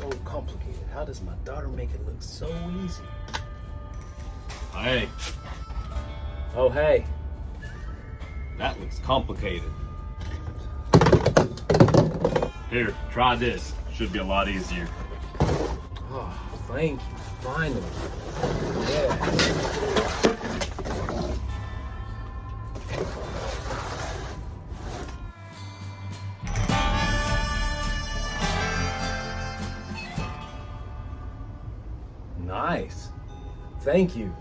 so complicated? How does my daughter make it look so easy? Hey, Oh, hey. that looks complicated. Here, try this. Should be a lot easier. Oh, thank you. Finally. Yeah. Nice. Thank you.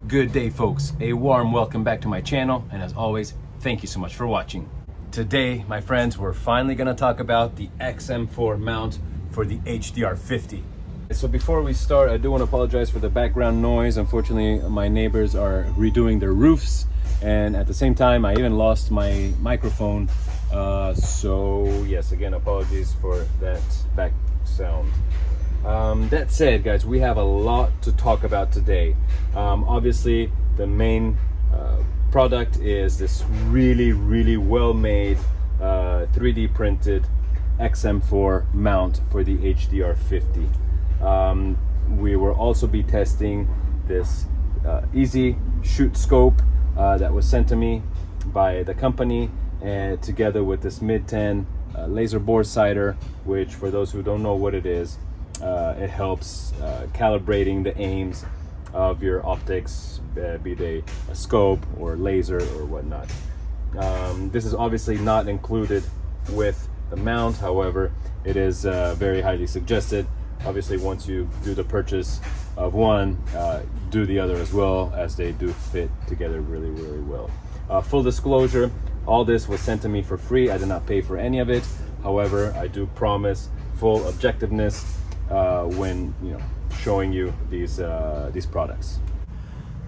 Good day, folks. A warm welcome back to my channel, and as always, thank you so much for watching. Today, my friends, we're finally going to talk about the XM4 mount for the HDR50. So before we start, I do want to apologize for the background noise. Unfortunately, my neighbors are redoing their roofs, and at the same time, I even lost my microphone. So yes, again, apologies for that back sound. That said, guys, we have a lot to talk about today. Obviously, the main product is this really well-made 3D printed XM4 mount for the HDR50. We will also be testing this EZshoot Scope that was sent to me by the company, and together with this mid-10 laser bore sighter, which, for those who don't know what it is, it helps calibrating the aims of your optics, be they a scope or laser or whatnot. This is obviously not included with the mount. However, it is very highly suggested. Obviously, once you do the purchase of one, do the other as well, as they do fit together really well. Full disclosure, all this was sent to me for free. I did not pay for any of it. However, I do promise full objectiveness when showing you these products.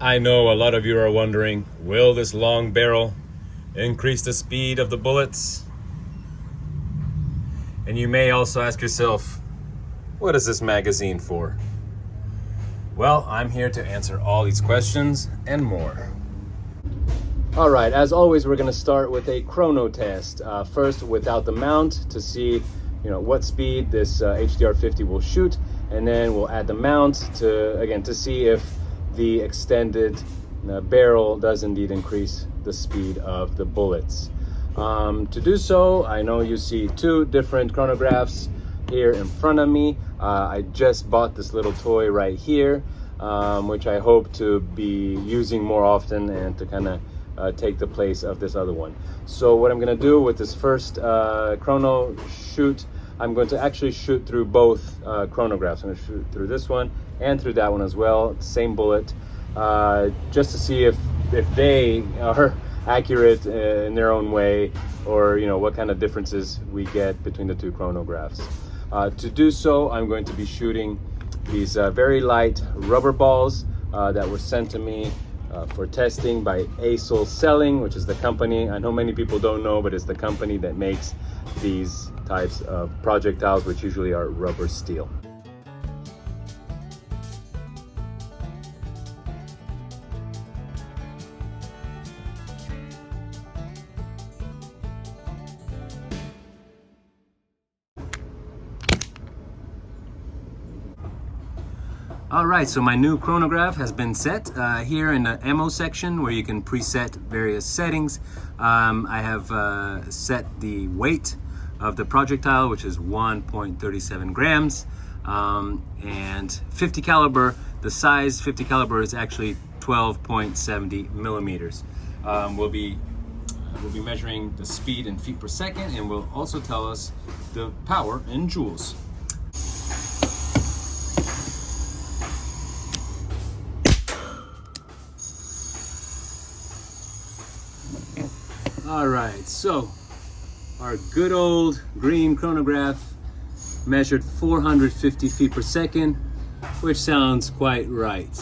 I know a lot of you are wondering, will this long barrel increase the speed of the bullets? And you may also ask yourself, what is this magazine for? Well, I'm here to answer all these questions and more. All right, as always, we're going to start with a chrono test. First, without the mount, to see what speed this HDR50 will shoot, and then we'll add the mount to see if the extended barrel does indeed increase the speed of the bullets. To do so, I know you see two different chronographs here in front of me. I just bought this little toy right here, which I hope to be using more often and to kind of take the place of this other one. So what I'm going to do with this first chrono shoot, I'm going to actually shoot through both chronographs. I'm going to shoot through this one and through that one as well, same bullet, just to see if they are accurate in their own way, or what kind of differences we get between the two chronographs. To do so, I'm going to be shooting these very light rubber balls that were sent to me for testing by Selling, which is the company. I know many people don't know, but it's the company that makes these types of projectiles, which usually are rubber steel. All right, so my new chronograph has been set here in the ammo section, where you can preset various settings. I have set the weight of the projectile, which is 1.37 grams, and 50 caliber. The size 50 caliber is actually 12.70 millimeters. We'll be measuring the speed in feet per second, and will also tell us the power in joules. All right, so our good old green chronograph measured 450 feet per second, which sounds quite right.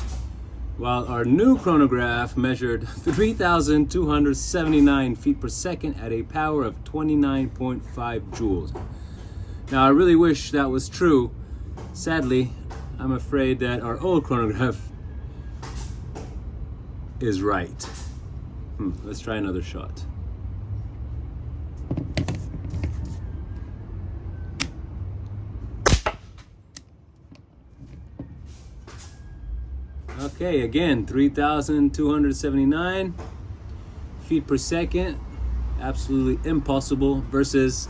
While our new chronograph measured 3,279 feet per second at a power of 29.5 joules. Now, I really wish that was true, Sadly, I'm afraid that our old chronograph is right. Let's try another shot. Okay, again, 3,279 feet per second. Absolutely impossible versus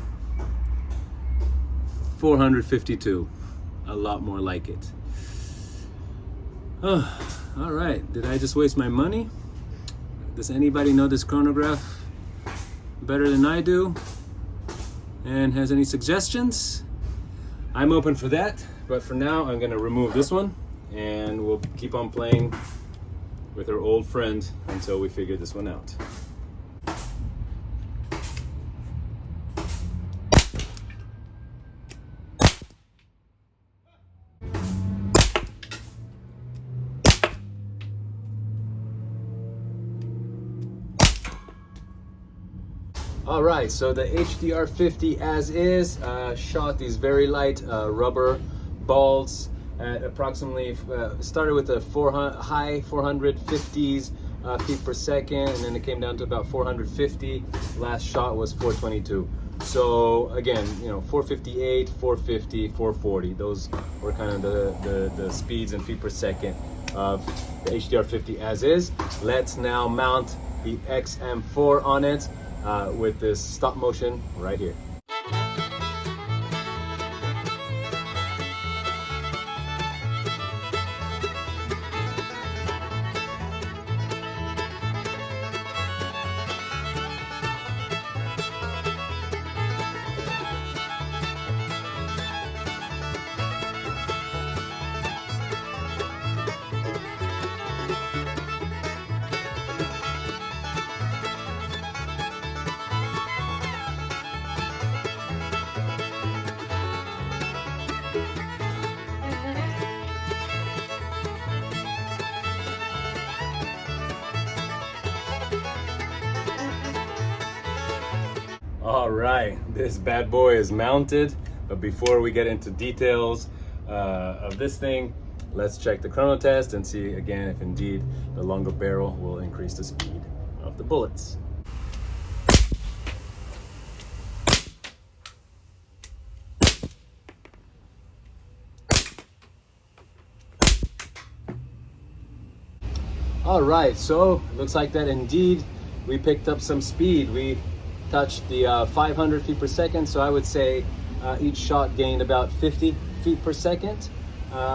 452. A lot more like it. Oh, all right, did I just waste my money? Does anybody know this chronograph better than I do and has any suggestions? I'm open for that, but for now I'm gonna remove this one and we'll keep on playing with our old friend until we figure this one out. All right, so the HDR 50 as is, shot these very light rubber balls at approximately, started with a high 450s feet per second, and then it came down to about 450. Last shot was 422. So again, you know, 458, 450, 440. Those were kind of the speeds and feet per second of the HDR 50 as is. Let's now mount the XM4 on it. With this stop motion right here. All right, this bad boy is mounted, but before we get into details of this thing, let's check the chrono test and see again if indeed the longer barrel will increase the speed of the bullets. All right, so it looks like that indeed we picked up some speed. We touched the 500 feet per second, so I would say each shot gained about 50 feet per second,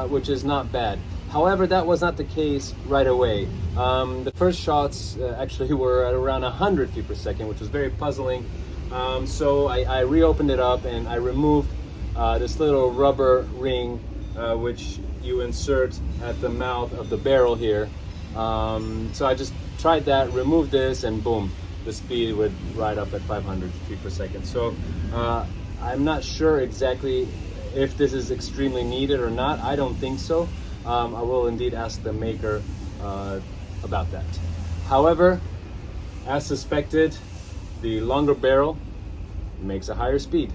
which is not bad. However, that was not the case right away. The first shots actually were at around 100 feet per second, which was very puzzling. So I reopened it up and I removed this little rubber ring, which you insert at the mouth of the barrel here. So I just tried that, removed this, and boom, the speed would ride up at 500 feet per second. So I'm not sure exactly if this is extremely needed or not. I don't think so. I will indeed ask the maker about that. However, as suspected, the longer barrel makes a higher speed.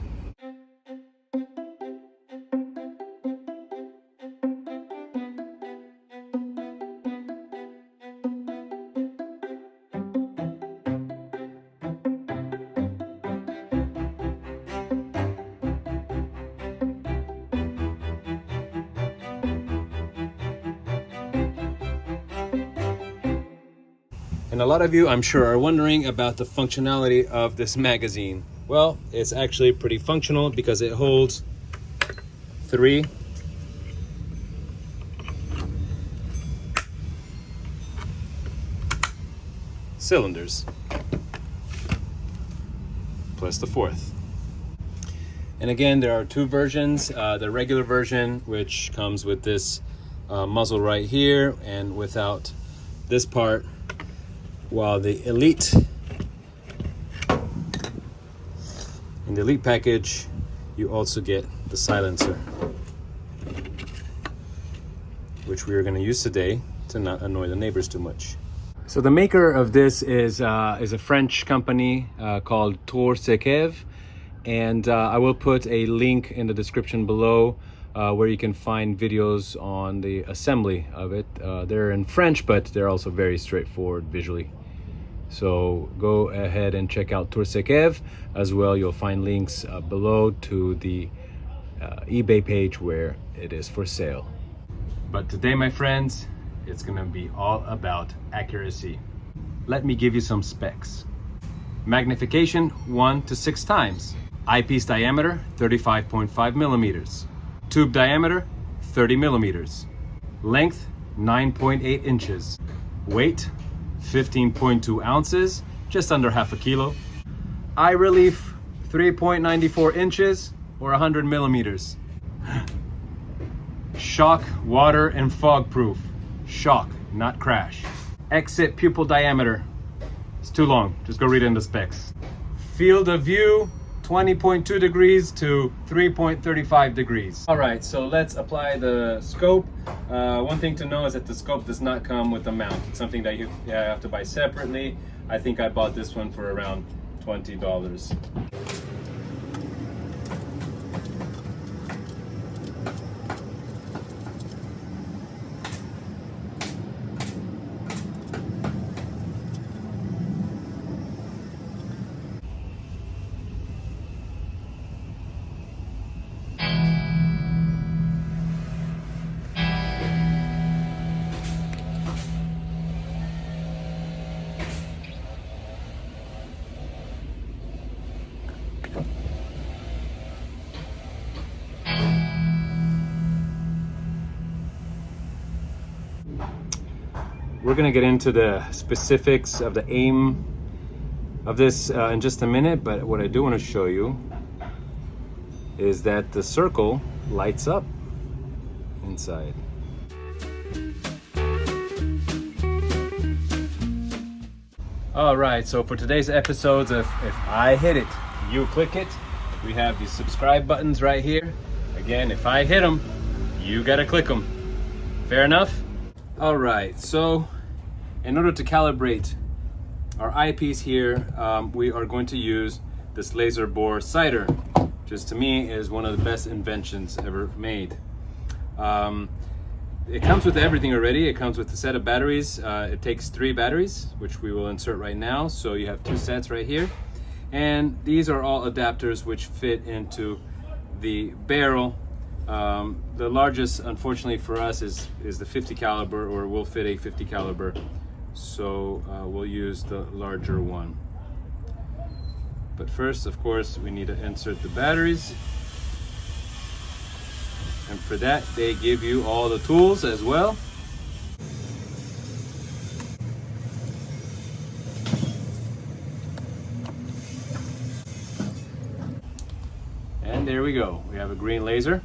And a lot of you, I'm sure, are wondering about the functionality of this magazine. Well, it's actually pretty functional because it holds 3 cylinders, plus the 4th. And again, there are 2 versions. The regular version, which comes with this muzzle right here and without this part, while the Elite, in the Elite package, you also get the silencer, which we are going to use today to not annoy the neighbors too much. So the maker of this is a French company called Toursekev, And I will put a link in the description below where you can find videos on the assembly of it. They're in French, but they're also very straightforward visually. So go ahead and check out Toursekev as well. You'll find links below to the eBay page where it is for sale. But today, my friends, it's gonna be all about accuracy. Let me give you some specs. Magnification 1 to 6 times. Eyepiece diameter 35.5 millimeters. Tube diameter 30 millimeters. Length 9.8 inches. Weight 15.2 ounces, just under half a kilo. Eye relief 3.94 inches or 100 millimeters. Shock, water, and fog proof. Shock, not crash. Exit pupil diameter. It's too long, just go read it in the specs. Field of view 20.2 degrees to 3.35 degrees. All right, so let's apply the scope. One thing to know is that the scope does not come with a mount. It's something that you have to buy separately. I think I bought this one for around $20. We're gonna get into the specifics of the aim of this in just a minute, but what I do want to show you is that the circle lights up inside. All right, so for today's episodes of If I Hit It, You Click It, we have these subscribe buttons right here. Again, if I hit them, you gotta click them. Fair enough? All right, so in order to calibrate our eyepiece here, we are going to use this laser bore sighter, which to me is one of the best inventions ever made. It comes with everything already. It comes with a set of batteries. It takes 3 batteries, which we will insert right now. So you have 2 sets right here. And these are all adapters which fit into the barrel. The largest, unfortunately for us, is the 50 caliber, or will fit a 50 caliber. So we'll use the larger one. But first, of course, we need to insert the batteries. And for that, they give you all the tools as well. And there we go. We have a green laser.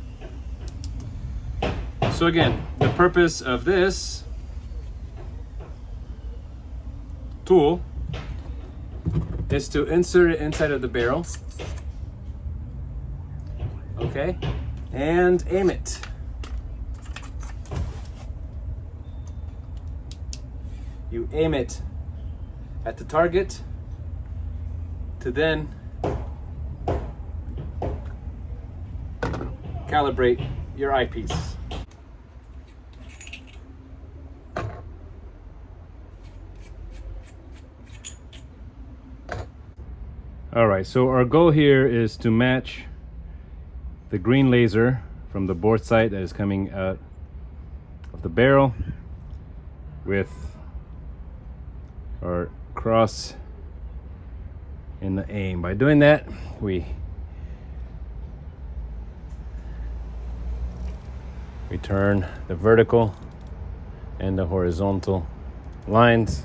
So again, the purpose of this tool is to insert it inside of the barrel, okay, and aim it. You aim it at the target to then calibrate your eyepiece. All right, so our goal here is to match the green laser from the bore sight that is coming out of the barrel with our cross in the aim. By doing that, we turn the vertical and the horizontal lines.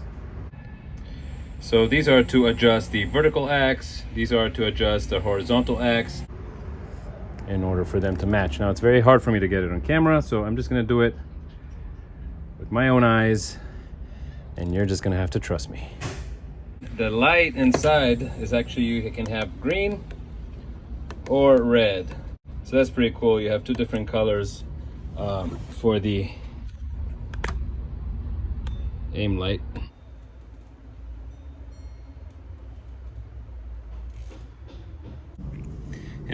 So these are to adjust the vertical axe, these are to adjust the horizontal axe in order for them to match. Now it's very hard for me to get it on camera, so I'm just gonna do it with my own eyes, and you're just gonna have to trust me. The light inside is actually, you can have green or red. So that's pretty cool. You have 2 different colors for the aim light.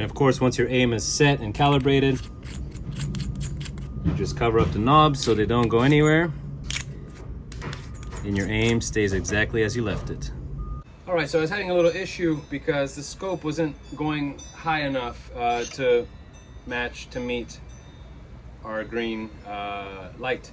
And of course, once your aim is set and calibrated, you just cover up the knobs so they don't go anywhere, and your aim stays exactly as you left it. All right, so I was having a little issue because the scope wasn't going high enough to meet our green light.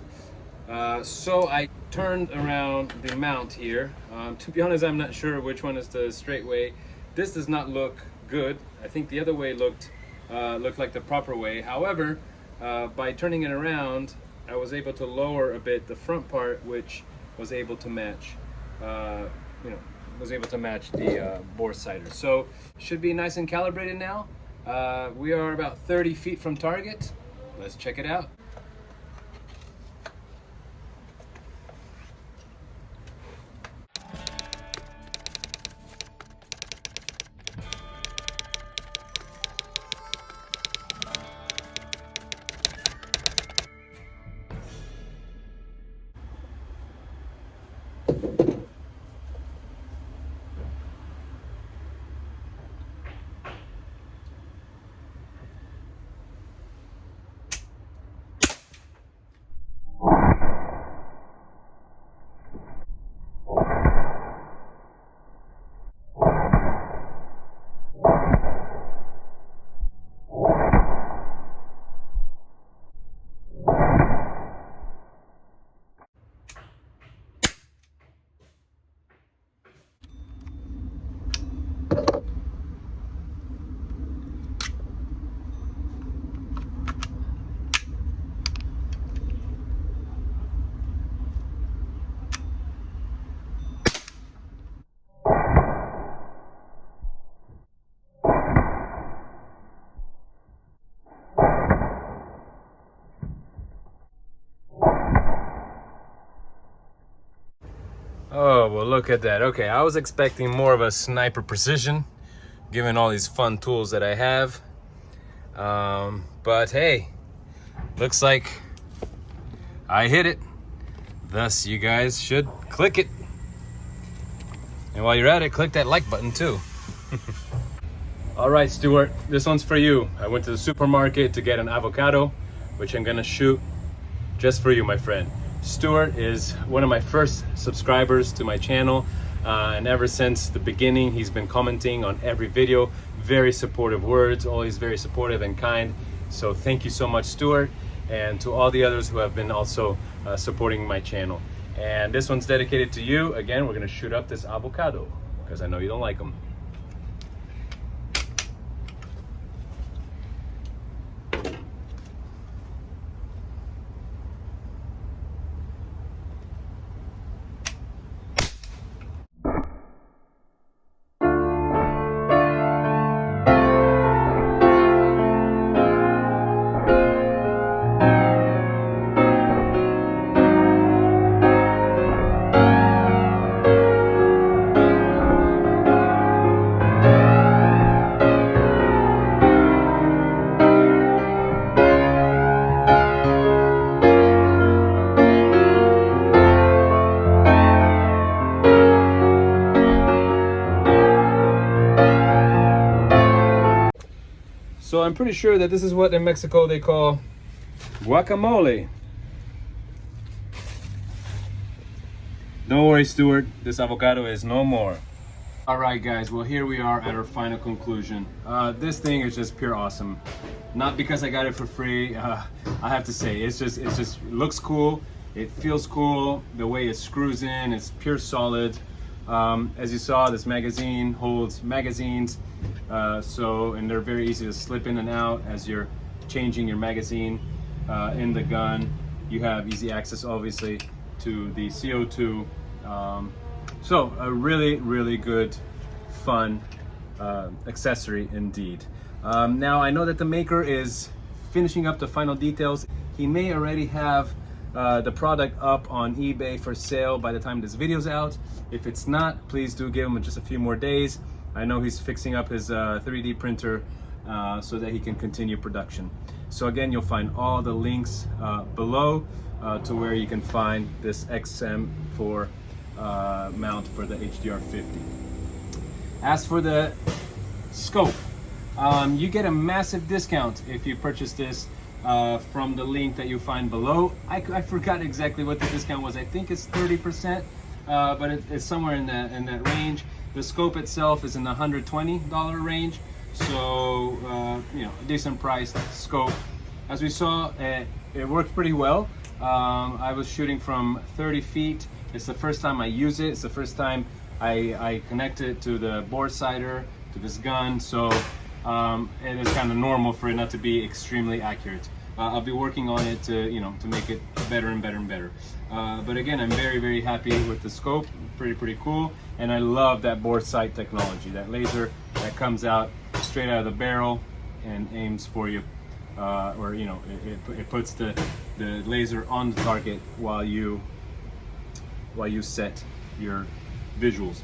So I turned around the mount here. To be honest, I'm not sure which one is the straight way. This does not look good. I think the other way looked like the proper way. However, by turning it around, I was able to lower a bit the front part, which was able to match, was able to match the bore sighter. So should be nice and calibrated now. We are about 30 feet from target. Let's check it out. Oh, well, look at that. Okay, I was expecting more of a sniper precision, given all these fun tools that I have. But hey, looks like I hit it. Thus, you guys should click it. And while you're at it, click that like button too. All right, Stuart, this one's for you. I went to the supermarket to get an avocado, which I'm gonna shoot just for you, my friend. Stuart is one of my first subscribers to my channel, and ever since the beginning, he's been commenting on every video. Very supportive words, always very supportive and kind. So thank you so much, Stuart, and to all the others who have been also supporting my channel. And this one's dedicated to you. Again, we're gonna shoot up this avocado because I know you don't like them. So I'm pretty sure that this is what in Mexico they call guacamole. Don't worry, Stuart, this avocado is no more. All right, guys, well, here we are at our final conclusion. This thing is just pure awesome. Not because I got it for free. I have to say, it just looks cool. It feels cool. The way it screws in, it's pure solid. As you saw, this magazine holds magazines. And they're very easy to slip in and out as you're changing your magazine in the gun. You have easy access, obviously, to the CO2. So a really good, fun accessory indeed. Now I know that the maker is finishing up the final details. He may already have the product up on eBay for sale by the time this video's out. If it's not, please do give him just a few more days. I know he's fixing up his 3D printer so that he can continue production. So again, you'll find all the links below to where you can find this XM4 mount for the HDR 50. As for the scope, You get a massive discount if you purchase this from the link that you find below. I forgot exactly what the discount was. I think it's 30%, but it's somewhere in that range. The scope itself is in the $120 range, so you know, decent priced scope. As we saw, it worked pretty well. I was shooting from 30 feet. It's the first time I use it. It's the first time I connect it to the bore sighter, to this gun, so it is kind of normal for it not to be extremely accurate. I'll be working on it to, you know, to make it better and better and better. But again, I'm very, very happy with the scope. Pretty cool. And I love that bore sight technology, that laser that comes out straight out of the barrel and aims for you. Or, you know, it puts the laser on the target while you set your visuals.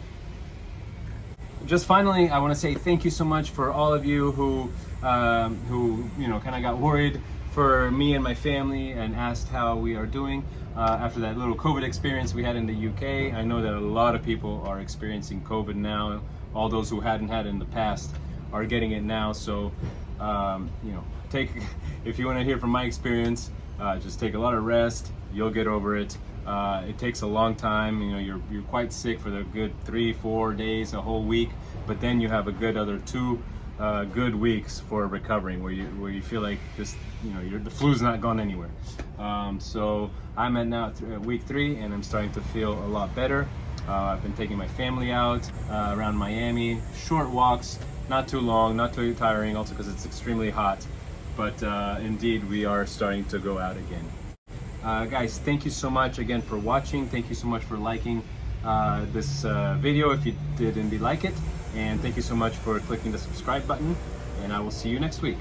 Just finally, I want to say thank you so much for all of you who you know, kind of got worried for me and my family and asked how we are doing after that little COVID experience we had in the UK. I know that a lot of people are experiencing COVID now. All those who hadn't had it in the past are getting it now. So you know, if you want to hear from my experience, just take a lot of rest. You'll get over it. It takes a long time. You know, you're quite sick for the good 3-4 days, a whole week, but then you have a good other 2 good weeks for recovering, where you feel like just, you know, the flu's not gone anywhere. So I'm at now week 3, and I'm starting to feel a lot better. I've been taking my family out around Miami, short walks, not too long, not too tiring, also because it's extremely hot. But indeed, we are starting to go out again. Guys, thank you so much again for watching. Thank you so much for liking this video if you did indeed like it. And thank you so much for clicking the subscribe button. And I will see you next week.